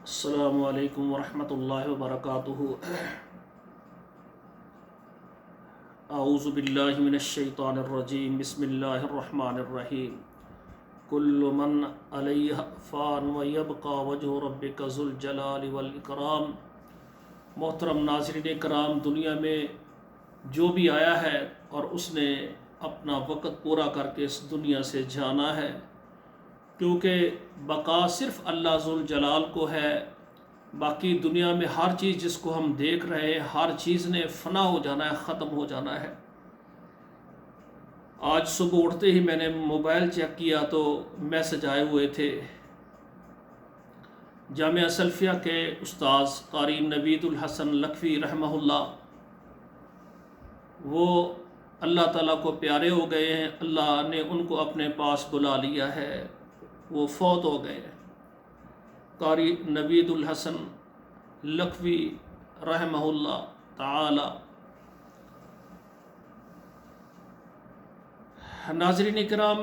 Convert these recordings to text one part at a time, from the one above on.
السلام علیکم ورحمۃ اللہ وبرکاتہ۔ اعوذ باللہ من الشیطان الرجیم، بسم اللہ الرحمن الرحیم۔ کل من علیہ فان ویبقى وجہ ربک ذو الجلال والاکرام۔ محترم ناظرین کرام، دنیا میں جو بھی آیا ہے اور اس نے اپنا وقت پورا کر کے اس دنیا سے جانا ہے، کیونکہ بقا صرف اللہ ذوالجلال کو ہے۔ باقی دنیا میں ہر چیز جس کو ہم دیکھ رہے ہیں، ہر چیز نے فنا ہو جانا ہے، ختم ہو جانا ہے۔ آج صبح اٹھتے ہی میں نے موبائل چیک کیا تو میسج آئے ہوئے تھے جامعہ سلفیہ کے استاذ قاری نوید الحسن لکھوی رحمہ اللہ، وہ اللہ تعالیٰ کو پیارے ہو گئے ہیں، اللہ نے ان کو اپنے پاس بلا لیا ہے، وہ فوت ہو گئے ہیں۔ قاری نوید الحسن لکھوی رحمہ اللہ تعالی۔ ناظرین کرام،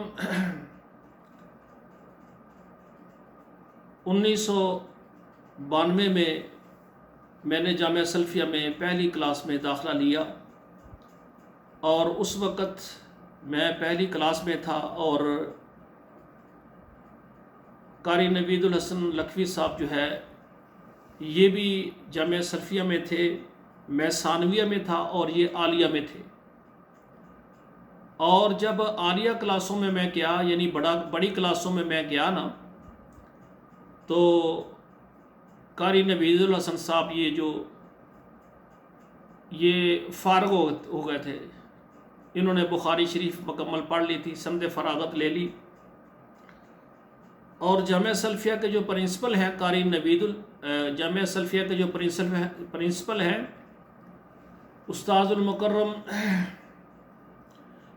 1992 میں نے جامعہ سلفیہ میں پہلی کلاس میں داخلہ لیا، اور اس وقت میں پہلی کلاس میں تھا، اور قاری نوید الحسن لکھوی صاحب جو ہے یہ بھی جامعہ سلفیہ میں تھے، میں ثانویہ میں تھا اور یہ عالیہ میں تھے۔ اور جب عالیہ کلاسوں میں میں گیا، یعنی بڑی کلاسوں میں میں گیا نا، تو قاری نوید الحسن صاحب یہ فارغ ہو گئے تھے، انہوں نے بخاری شریف مکمل پڑھ لی تھی، سند فراغت لے لی، اور جامعہ سلفیہ کے جو پرنسپل ہیں جامعہ سلفیہ کے جو پرنسپل ہیں استاذ المکرم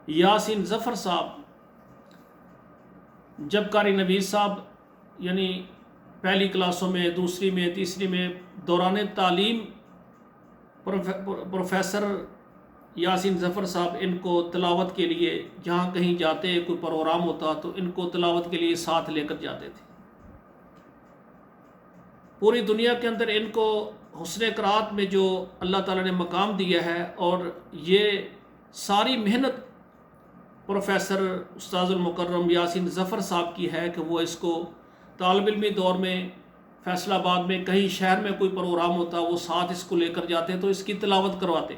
یاسین ظفر صاحب، جب قاری نوید صاحب یعنی پہلی کلاسوں میں، دوسری میں، تیسری میں دوران تعلیم پروفیسر یاسین ظفر صاحب ان کو تلاوت کے لیے جہاں کہیں جاتے، کوئی پروگرام ہوتا تو ان کو تلاوت کے لیے ساتھ لے کر جاتے تھے۔ پوری دنیا کے اندر ان کو حسن قرات میں جو اللہ تعالیٰ نے مقام دیا ہے، اور یہ ساری محنت پروفیسر استاذ المکرم یاسین ظفر صاحب کی ہے کہ وہ اس کو طالب علمی دور میں فیصل آباد میں کہیں شہر میں کوئی پروگرام ہوتا، وہ ساتھ اس کو لے کر جاتے تو اس کی تلاوت کرواتے۔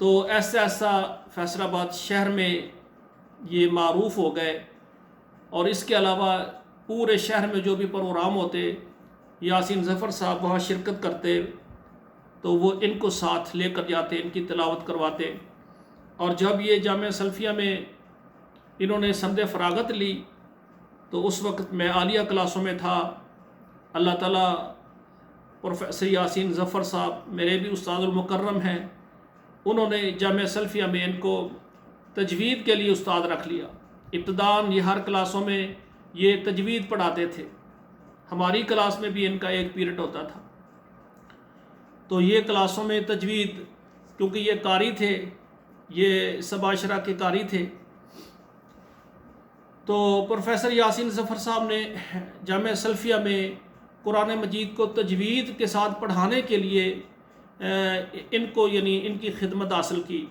تو ایسا ایسا فیصل آباد شہر میں یہ معروف ہو گئے، اور اس کے علاوہ پورے شہر میں جو بھی پروگرام ہوتے یاسین ظفر صاحب وہاں شرکت کرتے، تو وہ ان کو ساتھ لے کر جاتے، ان کی تلاوت کرواتے۔ اور جب یہ جامعہ سلفیہ میں انہوں نے سند فراغت لی تو اس وقت میں عالیہ کلاسوں میں تھا۔ اللہ تعالیٰ پروفیسر یاسین ظفر صاحب میرے بھی استاد المکرم ہیں، انہوں نے جامعہ سلفیہ میں ان کو تجوید کے لیے استاد رکھ لیا۔ ابتداً یہ ہر کلاسوں میں یہ تجوید پڑھاتے تھے، ہماری کلاس میں بھی ان کا ایک پیریڈ ہوتا تھا۔ تو یہ کلاسوں میں تجوید، کیونکہ یہ قاری تھے، یہ سباشرہ کے قاری تھے، تو پروفیسر یاسین ظفر صاحب نے جامعہ سلفیہ میں قرآن مجید کو تجوید کے ساتھ پڑھانے کے لیے ان کو یعنی ان کی خدمت حاصل کی،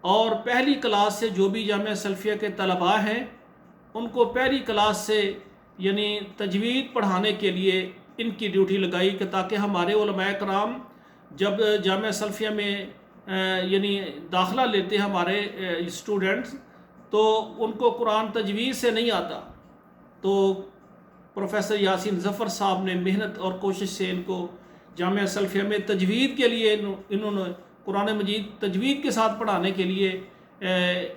اور پہلی کلاس سے جو بھی جامعہ سلفیہ کے طلباء ہیں ان کو پہلی کلاس سے یعنی تجوید پڑھانے کے لیے ان کی ڈیوٹی لگائی، کہ تاکہ ہمارے علماء کرام جب جامعہ سلفیہ میں یعنی داخلہ لیتے ہیں ہمارے اسٹوڈنٹس، تو ان کو قرآن تجوید سے نہیں آتا، تو پروفیسر یاسین ظفر صاحب نے محنت اور کوشش سے ان کو جامعہ سلفیہ میں تجوید کے لیے انہوں نے قرآن مجید تجوید کے ساتھ پڑھانے کے لیے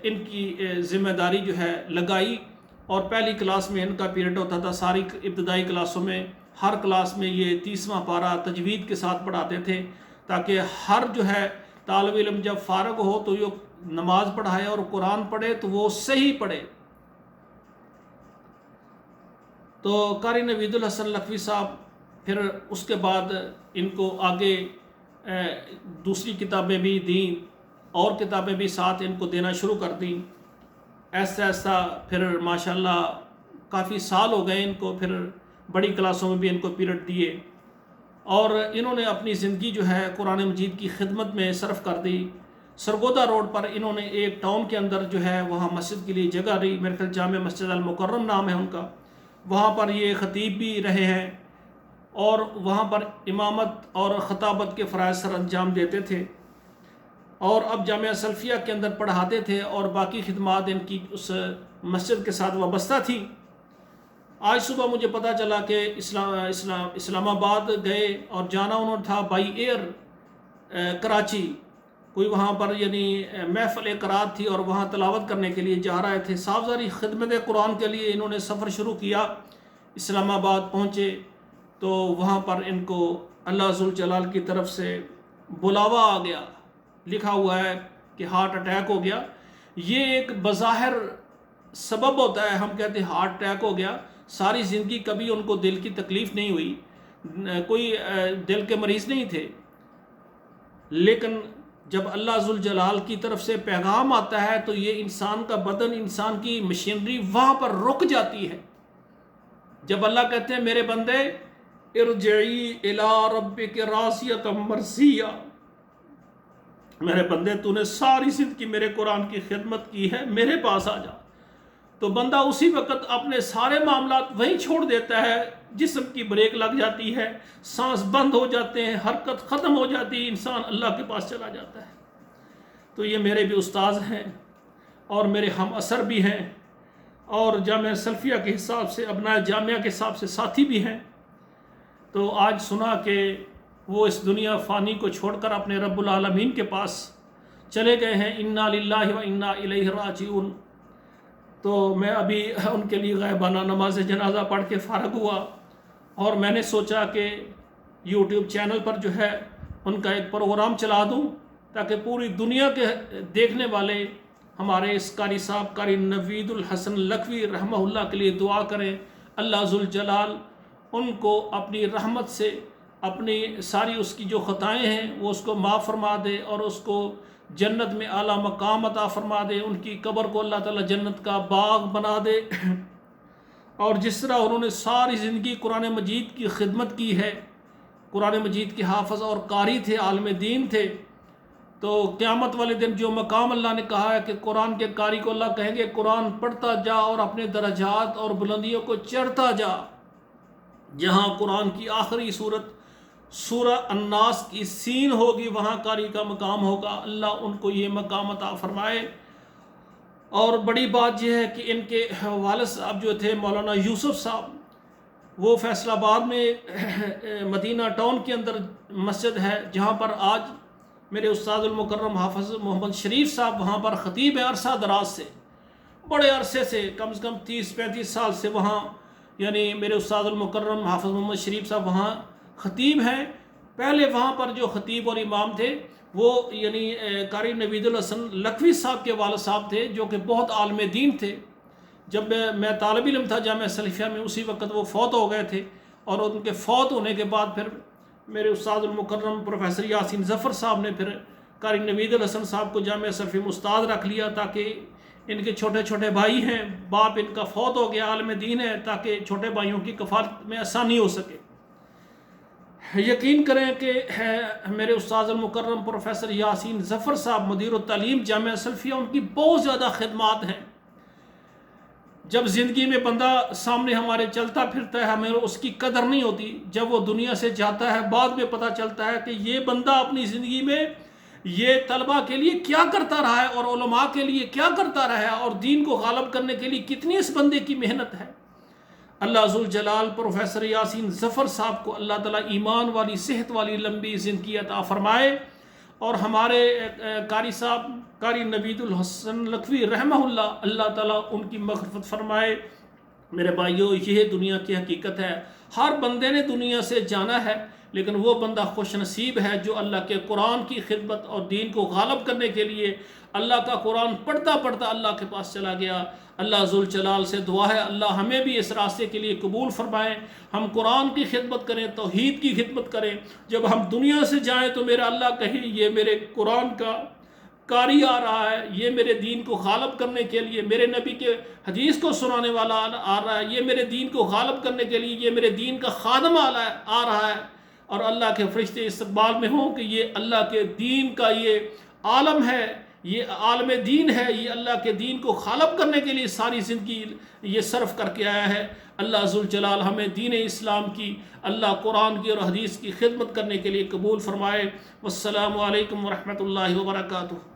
ان کی ذمہ داری جو ہے لگائی۔ اور پہلی کلاس میں ان کا پیریڈ ہوتا تھا، ساری ابتدائی کلاسوں میں ہر کلاس میں یہ 30واں پارہ تجوید کے ساتھ پڑھاتے تھے، تاکہ ہر جو ہے طالب علم جب فارغ ہو تو یہ نماز پڑھائے اور قرآن پڑھے تو وہ صحیح پڑھے۔ تو قاری نوید الحسن لکھوی صاحب پھر اس کے بعد ان کو آگے دوسری کتابیں بھی دیں، اور کتابیں بھی ساتھ ان کو دینا شروع کر دیں۔ ایسا ایسا پھر ماشاءاللہ کافی سال ہو گئے ان کو، پھر بڑی کلاسوں میں بھی ان کو پیریڈ دیے، اور انہوں نے اپنی زندگی جو ہے قرآن مجید کی خدمت میں صرف کر دی۔ سرگودا روڈ پر انہوں نے ایک ٹاؤن کے اندر جو ہے وہاں مسجد کے لیے جگہ رہی، میرے خیال جامع مسجد المکرم نام ہے ان کا، وہاں پر یہ خطیب بھی رہے ہیں اور وہاں پر امامت اور خطابت کے فرائض سر انجام دیتے تھے، اور اب جامعہ سلفیہ کے اندر پڑھاتے تھے اور باقی خدمات ان کی اس مسجد کے ساتھ وابستہ تھی۔ آج صبح مجھے پتہ چلا کہ اسلام آباد گئے اور جانا انہوں نے تھا بائی ایئر کراچی، کوئی وہاں پر یعنی محفل قرات تھی اور وہاں تلاوت کرنے کے لیے جا رہے تھے۔ صاف ظاہری خدمت قرآن کے لیے انہوں نے سفر شروع کیا، اسلام آباد پہنچے تو وہاں پر ان کو اللہ ذوالجلال کی طرف سے بلاوا آ گیا، لکھا ہوا ہے کہ ہارٹ اٹیک ہو گیا۔ یہ ایک بظاہر سبب ہوتا ہے، ہم کہتے ہیں ہارٹ اٹیک ہو گیا، ساری زندگی کبھی ان کو دل کی تکلیف نہیں ہوئی، کوئی دل کے مریض نہیں تھے، لیکن جب اللہ ذوالجلال کی طرف سے پیغام آتا ہے تو یہ انسان کا بدن، انسان کی مشینری وہاں پر رک جاتی ہے۔ جب اللہ کہتے ہیں میرے بندے ارجعی الی ربک راضیۃ مرضیہ، میرے بندے تو نے ساری زندگی میرے قرآن کی خدمت کی ہے، میرے پاس آ جا، تو بندہ اسی وقت اپنے سارے معاملات وہیں چھوڑ دیتا ہے، جسم کی بریک لگ جاتی ہے، سانس بند ہو جاتے ہیں، حرکت ختم ہو جاتی ہے، انسان اللہ کے پاس چلا جاتا ہے۔ تو یہ میرے بھی استاذ ہیں اور میرے ہم اثر بھی ہیں، اور جامعہ سلفیہ کے حساب سے ابناء جامعہ کے حساب سے ساتھی بھی ہیں۔ تو آج سنا کہ وہ اس دنیا فانی کو چھوڑ کر اپنے رب العالمین کے پاس چلے گئے ہیں، انا للہ و انا الیہ راجعون۔ تو میں ابھی ان کے لیے غائبانہ نماز جنازہ پڑھ کے فارغ ہوا، اور میں نے سوچا کہ یوٹیوب چینل پر جو ہے ان کا ایک پروگرام چلا دوں تاکہ پوری دنیا کے دیکھنے والے ہمارے اس قاری صاحب قاری نوید الحسن لکھوی رحمہ اللہ کے لیے دعا کریں، اللہ ذوالجلال ان کو اپنی رحمت سے اپنی ساری اس کی جو خطائیں ہیں وہ اس کو معاف فرما دے، اور اس کو جنت میں اعلیٰ مقام عطا فرما دے، ان کی قبر کو اللہ تعالیٰ جنت کا باغ بنا دے۔ اور جس طرح انہوں نے ساری زندگی قرآن مجید کی خدمت کی ہے، قرآن مجید کے حافظ اور قاری تھے، عالم دین تھے، تو قیامت والے دن جو مقام اللہ نے کہا ہے کہ قرآن کے قاری کو اللہ کہیں گے قرآن پڑھتا جا اور اپنے درجات اور بلندیوں کو چڑھتا جا، جہاں قرآن کی آخری صورت سورہ الناس کی سین ہوگی وہاں قاری کا مقام ہوگا۔ اللہ ان کو یہ مقام عطا فرمائے۔ اور بڑی بات یہ ہے کہ ان کے والد صاحب جو تھے مولانا یوسف صاحب، وہ فیصل آباد میں مدینہ ٹاؤن کے اندر مسجد ہے جہاں پر آج میرے استاد المکرم حافظ محمد شریف صاحب وہاں پر خطیب ہیں، عرصہ دراز سے، بڑے عرصے سے، کم سے کم 30-35 سال سے وہاں، یعنی میرے استاد المکرم حافظ محمد شریف صاحب وہاں خطیب ہیں۔ پہلے وہاں پر جو خطیب اور امام تھے وہ یعنی قاری نوید الحسن لکھوی صاحب کے والد صاحب تھے، جو کہ بہت عالم دین تھے۔ جب میں طالب علم تھا جامعہ سلفیہ میں، اسی وقت وہ فوت ہو گئے تھے، اور ان کے فوت ہونے کے بعد پھر میرے استاد المکرم پروفیسر یاسین ظفر صاحب نے پھر قاری نوید الحسن صاحب کو جامعہ سلفیہ میں استاد رکھ لیا، تاکہ ان کے چھوٹے چھوٹے بھائی ہیں، باپ ان کا فوت ہو گیا، عالم دین ہے، تاکہ چھوٹے بھائیوں کی کفالت میں آسانی ہو سکے۔ یقین کریں کہ میرے استاد المکرم پروفیسر یاسین ظفر صاحب مدیر التعلیم جامعہ سلفیہ، ان کی بہت زیادہ خدمات ہیں۔ جب زندگی میں بندہ سامنے ہمارے چلتا پھرتا ہے ہمیں اس کی قدر نہیں ہوتی، جب وہ دنیا سے جاتا ہے بعد میں پتہ چلتا ہے کہ یہ بندہ اپنی زندگی میں یہ طلبہ کے لیے کیا کرتا رہا ہے، اور علماء کے لیے کیا کرتا رہا ہے، اور دین کو غالب کرنے کے لیے کتنی اس بندے کی محنت ہے۔ اللہ ذوالجلال پروفیسر یاسین ظفر صاحب کو اللہ تعالیٰ ایمان والی، صحت والی لمبی زندگی عطا فرمائے، اور ہمارے قاری صاحب قاری نوید الحسن لکھوی رحمہ اللہ، اللہ تعالیٰ ان کی مغفرت فرمائے۔ میرے بھائیو، یہ دنیا کی حقیقت ہے، ہر بندے نے دنیا سے جانا ہے، لیکن وہ بندہ خوش نصیب ہے جو اللہ کے قرآن کی خدمت اور دین کو غالب کرنے کے لیے اللہ کا قرآن پڑھتا پڑھتا اللہ کے پاس چلا گیا۔ اللہ ذوالجلال سے دعا ہے اللہ ہمیں بھی اس راستے کے لیے قبول فرمائے، ہم قرآن کی خدمت کریں، توحید کی خدمت کریں، جب ہم دنیا سے جائیں تو میرا اللہ کہے یہ میرے قرآن کا قاری آ رہا ہے، یہ میرے دین کو غالب کرنے کے لیے، میرے نبی کے حدیث کو سنانے والا آ رہا ہے، یہ میرے دین کو غالب کرنے کے لیے، یہ میرے دین کا خادم آ رہا ہے، اور اللہ کے فرشتے استقبال میں ہوں کہ یہ اللہ کے دین کا یہ عالم ہے، یہ عالم دین ہے، یہ اللہ کے دین کو غالب کرنے کے لیے ساری زندگی یہ صرف کر کے آیا ہے۔ اللہ ذوالجلال ہمیں دین اسلام کی، اللہ قرآن کی اور حدیث کی خدمت کرنے کے لیے قبول فرمائے۔ والسلام علیکم ورحمۃ اللہ وبرکاتہ۔